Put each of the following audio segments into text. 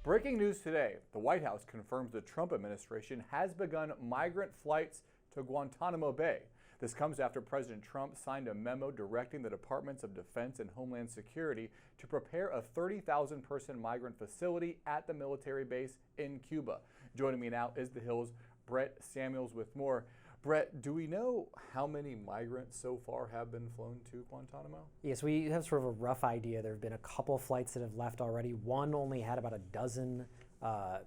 Breaking news today, the White House confirms the Trump administration has begun migrant flights to Guantanamo Bay. This comes after President Trump signed a memo directing the Departments of Defense and Homeland Security to prepare a 30,000-person migrant facility at the military base in Cuba. Joining me now is The Hill's Brett Samuels with more. Brett, do we know how many migrants so far have been flown to Guantanamo? Yes, we have sort of a rough idea. There have been a couple flights that have left already. One only had about a dozen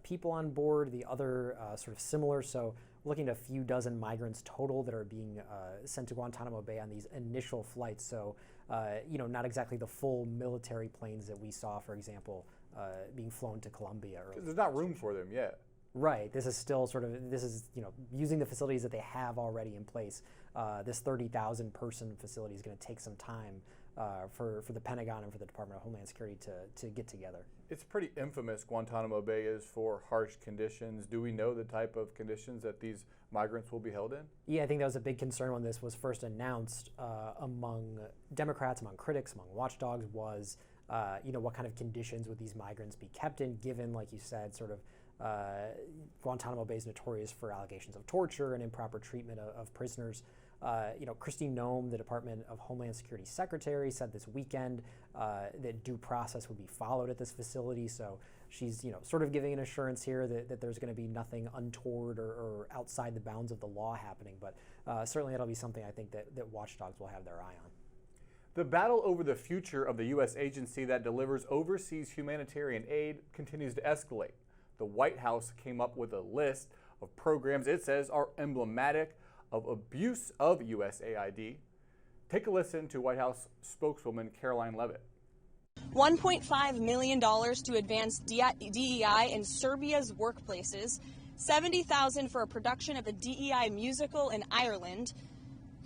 people on board, the other sort of similar. So we're looking at a few dozen migrants total that are being sent to Guantanamo Bay on these initial flights. So, not exactly the full military planes that we saw, for example, being flown to Colombia. There's not room for them yet. Right. This is still using the facilities that they have already in place. This 30,000 person facility is going to take some time for the Pentagon and for the Department of Homeland Security to get together. It's pretty infamous, Guantanamo Bay is, for harsh conditions. Do we know the type of conditions that these migrants will be held in? Yeah, I think that was a big concern when this was first announced among Democrats, among critics, among watchdogs, was what kind of conditions would these migrants be kept in, given, like you said, sort of Guantanamo Bay is notorious for allegations of torture and improper treatment of prisoners. Kristi Noem, the Department of Homeland Security Secretary, said this weekend that due process would be followed at this facility. So she's, sort of giving an assurance here that there's going to be nothing untoward or outside the bounds of the law happening. But certainly that'll be something I think that watchdogs will have their eye on. The battle over the future of the U.S. agency that delivers overseas humanitarian aid continues to escalate. The White House came up with a list of programs it says are emblematic of abuse of USAID. Take a listen to White House spokeswoman Caroline Leavitt. $1.5 million to advance DEI in Serbia's workplaces, $70,000 for a production of a DEI musical in Ireland,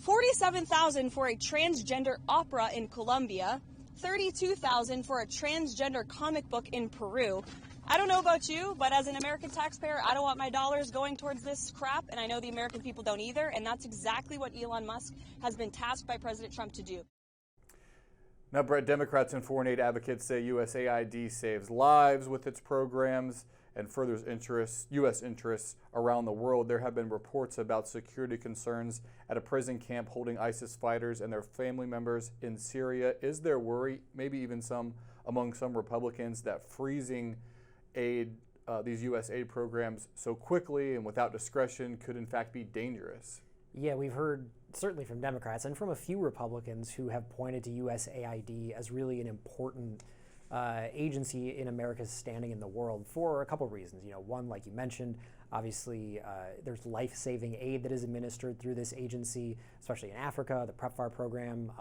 $47,000 for a transgender opera in Colombia, $32,000 for a transgender comic book in Peru. I don't know about you, but as an American taxpayer, I don't want my dollars going towards this crap, and I know the American people don't either, and that's exactly what Elon Musk has been tasked by President Trump to do. Now, Brett, Democrats and foreign aid advocates say USAID saves lives with its programs and furthers U.S. interests around the world. There have been reports about security concerns at a prison camp holding ISIS fighters and their family members in Syria. Is there worry, maybe even among some Republicans, that freezing these U.S. aid programs so quickly and without discretion could in fact be dangerous? Yeah, we've heard certainly from Democrats and from a few Republicans who have pointed to USAID as really an important agency in America's standing in the world for a couple of reasons. One, like you mentioned, obviously there's life-saving aid that is administered through this agency, especially in Africa, the PrEPFAR program,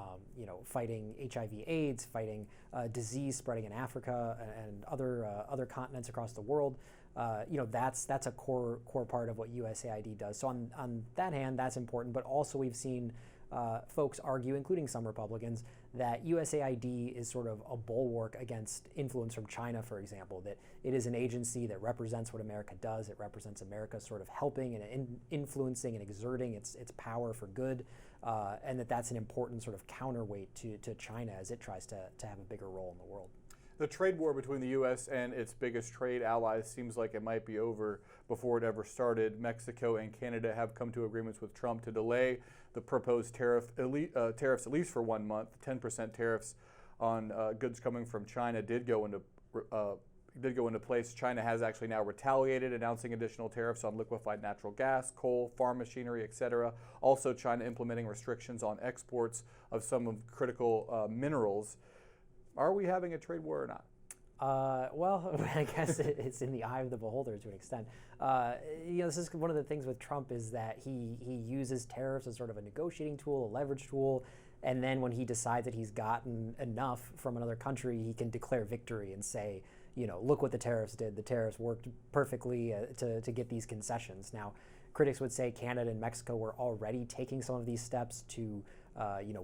fighting HIV/AIDS, fighting disease spreading in Africa and other continents across the world. That's a core part of what USAID does. So on that hand, that's important. But also we've seen folks argue, including some Republicans, that USAID is sort of a bulwark against influence from China, for example, that it is an agency that represents what America does. It represents America sort of helping and influencing and exerting its power for good, and that's an important sort of counterweight to China as it tries to have a bigger role in the world. The trade war between the U.S. and its biggest trade allies seems like it might be over before it ever started. Mexico and Canada have come to agreements with Trump to delay the proposed tariffs at least for 1 month. 10% tariffs on goods coming from China did go into place. China has actually now retaliated, announcing additional tariffs on liquefied natural gas, coal, farm machinery, etc. Also, China implementing restrictions on exports of some of critical minerals. Are we having a trade war or not? Well, I guess it's in the eye of the beholder to an extent. This is one of the things with Trump is that he uses tariffs as sort of a negotiating tool, a leverage tool, and then when he decides that he's gotten enough from another country, he can declare victory and say, look what the tariffs did. The tariffs worked perfectly to get these concessions. Now, critics would say Canada and Mexico were already taking some of these steps to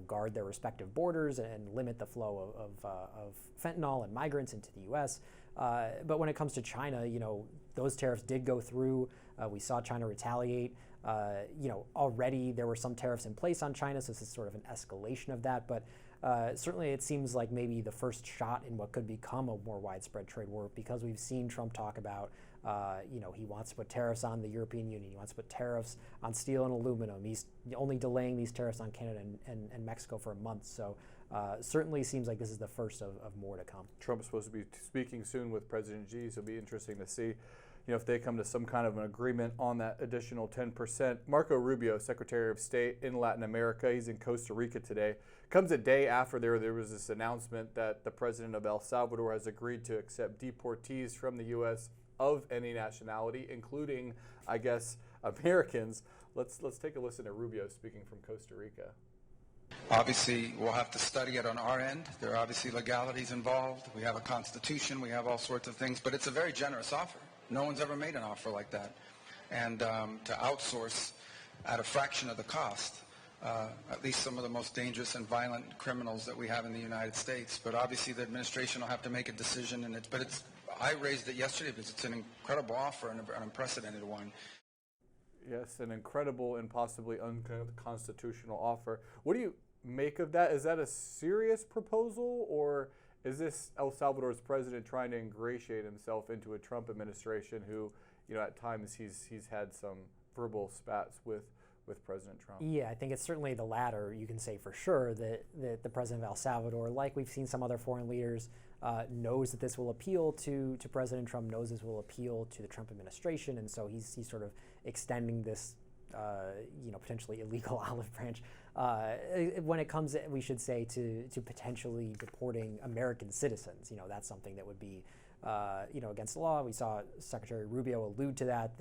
guard their respective borders and limit the flow of fentanyl and migrants into the U.S. But when it comes to China, those tariffs did go through. We saw China retaliate. Already there were some tariffs in place on China, so this is sort of an escalation of that. But certainly it seems like maybe the first shot in what could become a more widespread trade war, because we've seen Trump talk about, he wants to put tariffs on the European Union, he wants to put tariffs on steel and aluminum, he's only delaying these tariffs on Canada and Mexico for a month. So certainly seems like this is the first of more to come. Trump's supposed to be speaking soon with President Xi, so it'll be interesting to see if they come to some kind of an agreement on that additional 10%. Marco Rubio, Secretary of State in Latin America, he's in Costa Rica today. Comes a day after there was this announcement that the president of El Salvador has agreed to accept deportees from the U.S. of any nationality, including, I guess, Americans. Let's take a listen to Rubio speaking from Costa Rica. Obviously, we'll have to study it on our end. There are obviously legalities involved. We have a constitution. We have all sorts of things. But it's a very generous offer. No one's ever made an offer like that. And to outsource at a fraction of the cost, at least some of the most dangerous and violent criminals that we have in the United States. But obviously, the administration will have to make a decision. I raised it yesterday because it's an incredible offer and an unprecedented one. Yes, an incredible and possibly unconstitutional offer. What do you make of that? Is that a serious proposal, or is this El Salvador's president trying to ingratiate himself into a Trump administration who, at times he's had some verbal spats with President Trump? Yeah, I think it's certainly the latter. You can say for sure that the president of El Salvador, like we've seen some other foreign leaders, knows that this will appeal to President Trump, knows this will appeal to the Trump administration, and so he's sort of extending this, potentially illegal olive branch when it comes, we should say, to potentially deporting American citizens. That's something that would be, against the law. We saw Secretary Rubio allude to that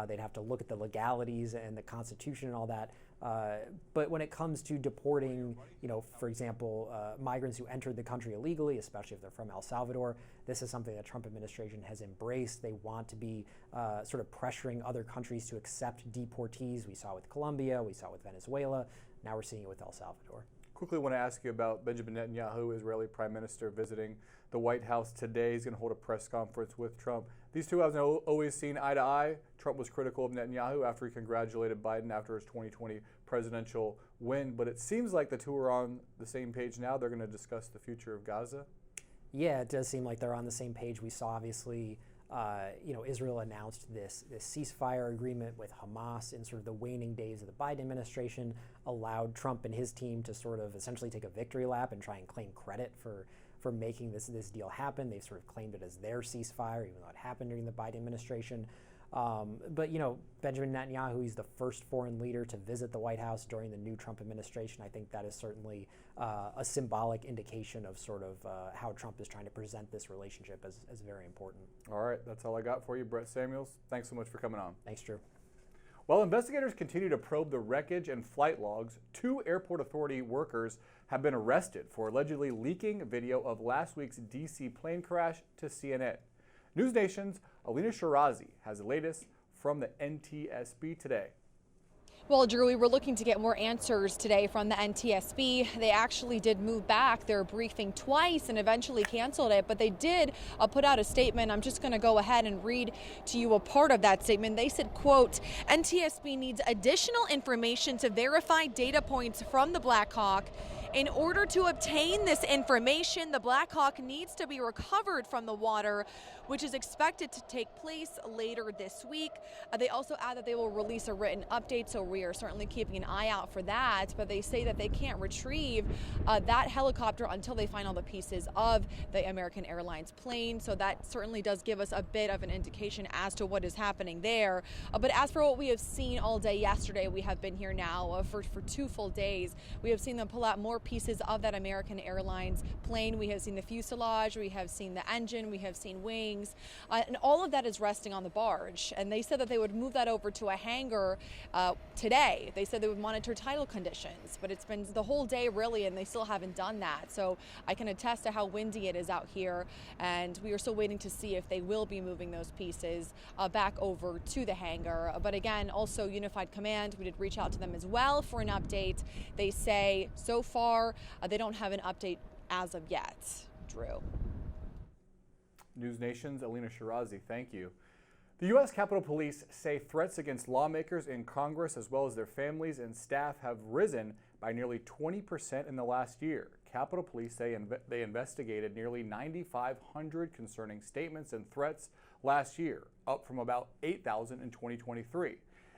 they'd have to look at the legalities and the Constitution and all that. But when it comes to deporting, for example, migrants who entered the country illegally, especially if they're from El Salvador, this is something the Trump administration has embraced. They want to be sort of pressuring other countries to accept deportees. We saw with Colombia, we saw with Venezuela, now we're seeing it with El Salvador. Quickly want to ask you about Benjamin Netanyahu, Israeli Prime Minister, visiting the White House today. He's going to hold a press conference with Trump. These two haven't always seen eye to eye. Trump was critical of Netanyahu after he congratulated Biden after his 2020 presidential win. But it seems like the two are on the same page now. They're going to discuss the future of Gaza. Yeah, it does seem like they're on the same page. We saw, obviously, Israel announced this ceasefire agreement with Hamas in sort of the waning days of the Biden administration, allowed Trump and his team to sort of essentially take a victory lap and try and claim credit for making this deal happen. They've sort of claimed it as their ceasefire, even though it happened during the Biden administration. But Benjamin Netanyahu, he's the first foreign leader to visit the White House during the new Trump administration. I think that is certainly a symbolic indication of sort of how Trump is trying to present this relationship as very important. All right, that's all I got for you, Brett Samuels. Thanks so much for coming on. Thanks, Drew. While investigators continue to probe the wreckage and flight logs, 2 airport authority workers have been arrested for allegedly leaking video of last week's D.C. plane crash to CNN. Newsnation's Elina Shirazi has the latest from the NTSB today. Well, Drew, we were looking to get more answers today from the NTSB. They actually did move back their briefing twice and eventually canceled it, but they did put out a statement. I'm just going to go ahead and read to you a part of that statement. They said, quote, NTSB needs additional information to verify data points from the Black Hawk. In order to obtain this information, the Black Hawk needs to be recovered from the water, which is expected to take place later this week. They also add that they will release a written update, so we are certainly keeping an eye out for that. But they say that they can't retrieve that helicopter until they find all the pieces of the American Airlines plane. So that certainly does give us a bit of an indication as to what is happening there. But as for what we have seen all day yesterday, we have been here now for 2 full days. We have seen them pull out more pieces of that American Airlines plane. We have seen the fuselage, we have seen the engine, we have seen wings, and all of that is resting on the barge. And they said that they would move that over to a hangar today. They said they would monitor tidal conditions, but it's been the whole day really, and they still haven't done that. So I can attest to how windy it is out here, and we are still waiting to see if they will be moving those pieces back over to the hangar. But again, also Unified Command, we did reach out to them as well for an update. They say so far they don't have an update as of yet. Drew. Newsnation's Elina Shirazi, thank you. The U.S. Capitol Police say threats against lawmakers in Congress as well as their families and staff have risen by nearly 20% in the last year. Capitol Police say they investigated nearly 9,500 concerning statements and threats last year, up from about 8,000 in 2023.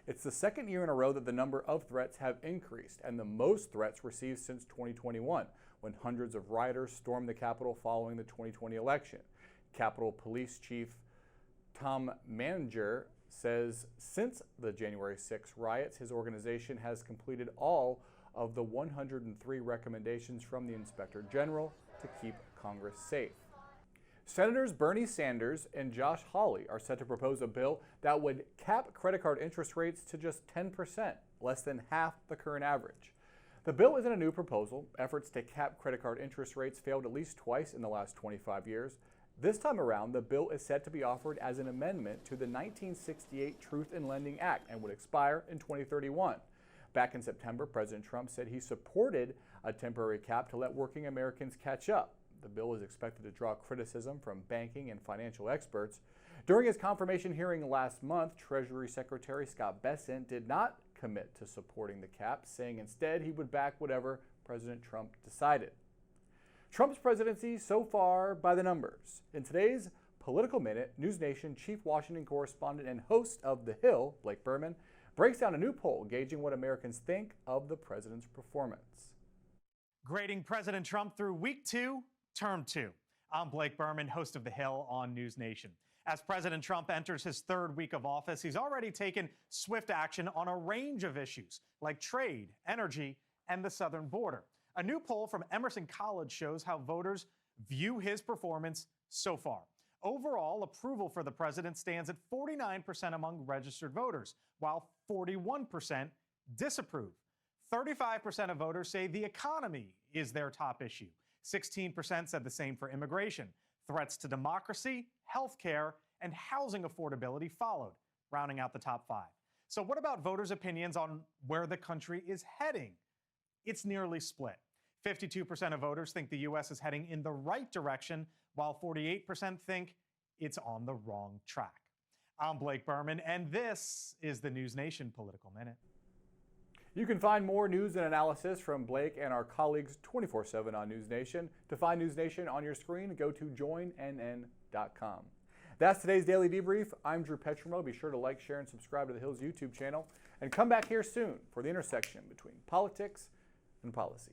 It's the second year in a row that the number of threats have increased, and the most threats received since 2021, when hundreds of rioters stormed the Capitol following the 2020 election. Capitol Police Chief Tom Maninger says since the January 6 riots, his organization has completed all of the 103 recommendations from the Inspector General to keep Congress safe. Senators Bernie Sanders and Josh Hawley are set to propose a bill that would cap credit card interest rates to just 10%, less than half the current average. The bill isn't a new proposal. Efforts to cap credit card interest rates failed at least twice in the last 25 years. This time around, the bill is set to be offered as an amendment to the 1968 Truth in Lending Act and would expire in 2031. Back in September, President Trump said he supported a temporary cap to let working Americans catch up. The bill is expected to draw criticism from banking and financial experts. During his confirmation hearing last month, Treasury Secretary Scott Bessent did not commit to supporting the cap, saying instead he would back whatever President Trump decided. Trump's presidency so far by the numbers. In today's Political Minute, Newsnation chief Washington correspondent and host of The Hill, Blake Burman, breaks down a new poll gauging what Americans think of the president's performance. Grading President Trump through week 2, term 2. I'm Blake Burman, host of The Hill on Newsnation. As President Trump enters his third week of office, he's already taken swift action on a range of issues like trade, energy, and the southern border. A new poll from Emerson College shows how voters view his performance so far. Overall, approval for the president stands at 49% among registered voters, while 41% disapprove. 35% of voters say the economy is their top issue. 16% said the same for immigration. Threats to democracy, healthcare, and housing affordability followed, rounding out the top 5. So what about voters' opinions on where the country is heading? It's nearly split. 52% of voters think the U.S. is heading in the right direction, while 48% think it's on the wrong track. I'm Blake Burman, and this is the Newsnation Political Minute. You can find more news and analysis from Blake and our colleagues 24/7 on Newsnation. To find Newsnation on your screen, go to joinnn.com. That's today's Daily Debrief. I'm Drew Petrimoulx. Be sure to like, share, and subscribe to the Hill's YouTube channel. And come back here soon for the intersection between politics and policy.